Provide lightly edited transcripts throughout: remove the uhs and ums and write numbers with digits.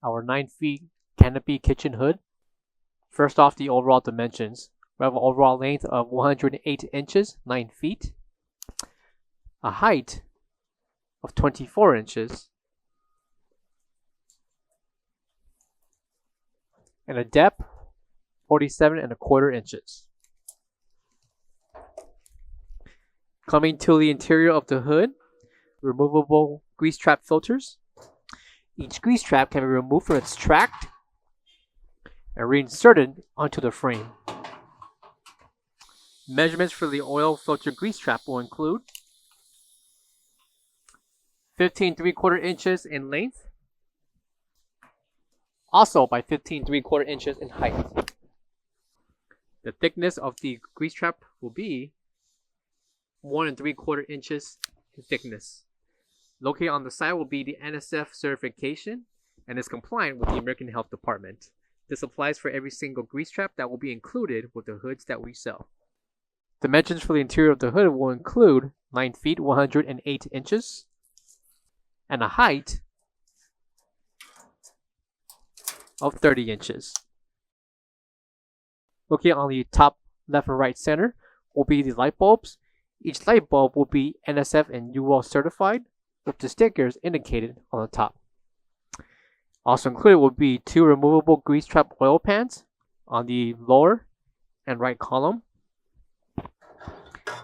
our 9 feet canopy kitchen hood. First off, the overall dimensions. We have an overall length of 108 inches, 9 feet. A height of 24 inches. And a depth, 47¼ inches. Coming to the interior of the hood, removable grease trap filters. Each grease trap can be removed from its track and reinserted onto the frame. Measurements for the oil filter grease trap will include 15 3/4 inches in length, also by 15 3/4 inches in height. The thickness of the grease trap will be 1 3/4 inches in thickness. Located on the side will be the NSF certification and is compliant with the American Health Department. This applies for every single grease trap that will be included with the hoods that we sell. Dimensions for the interior of the hood will include 9 feet 108 inches and a height of 30 inches. Looking on the top, left, and right center will be the light bulbs. Each light bulb will be NSF and UL certified with the stickers indicated on the top. Also included will be 2 removable grease trap oil pans on the lower and right column.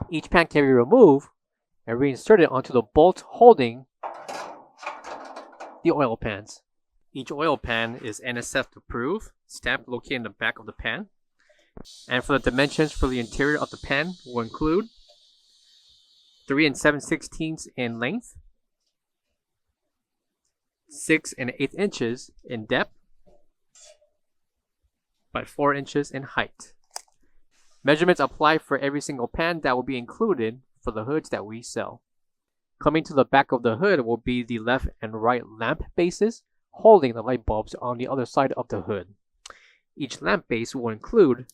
Each pan can be removed and reinserted onto the bolt holding the oil pans. Each oil pan is NSF approved, stamped located in the back of the pan. And for the dimensions for the interior of the pan will include 3 7/16 in length, 6 1/8 inches in depth, by 4 inches in height. Measurements apply for every single pan that will be included for the hoods that we sell. Coming to the back of the hood will be the left and right lamp bases holding the light bulbs on the other side of the hood. Each lamp base will include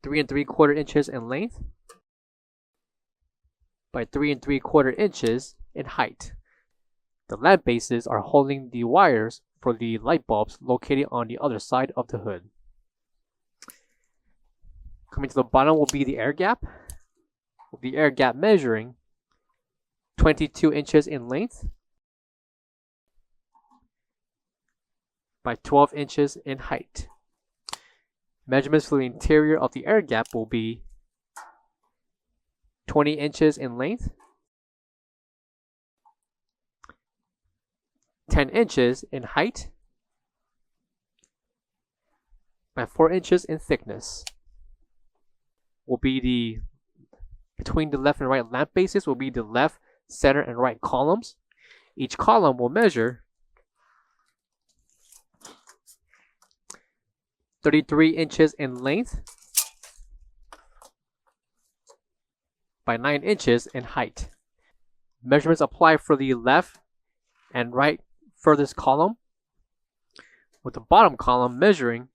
3 3/4 inches in length by 3 3/4 inches in height. The lamp bases are holding the wires for the light bulbs located on the other side of the hood. Coming to the bottom will be the air gap, with the air gap measuring 22 inches in length by 12 inches in height. Measurements for the interior of the air gap will be 20 inches in length, 10 inches in height, by 4 inches in thickness. Will be between the left and right lamp bases will be the left, center, and right columns. Each column will measure 33 inches in length by 9 inches in height. Measurements apply for the left and right furthest column, with the bottom column measuring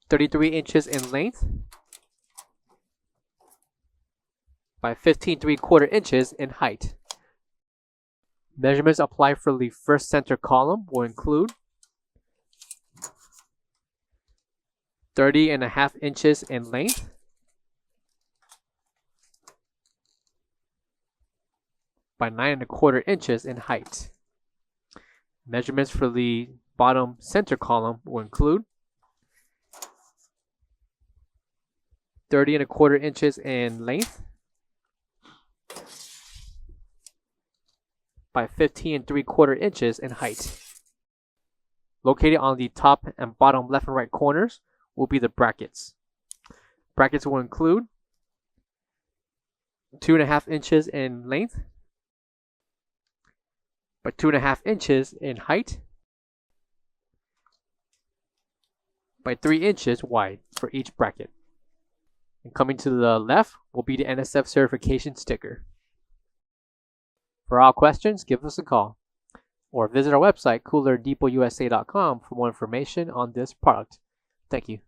33 inches in length by 15 3/4 inches in height. Measurements applied for the first center column will include 30.5 inches in length by 9 1/4 inches in height. Measurements for the bottom center column will include 30 1/4 inches in length by 15 3/4 inches in height. Located on the top and bottom left and right corners will be the brackets. Brackets will include 2.5 inches in length by 2.5 inches in height by 3 inches wide for each bracket. And coming to the left will be the NSF certification sticker. For all questions, give us a call or visit our website coolerdepotUSA.com for more information on this product. Thank you.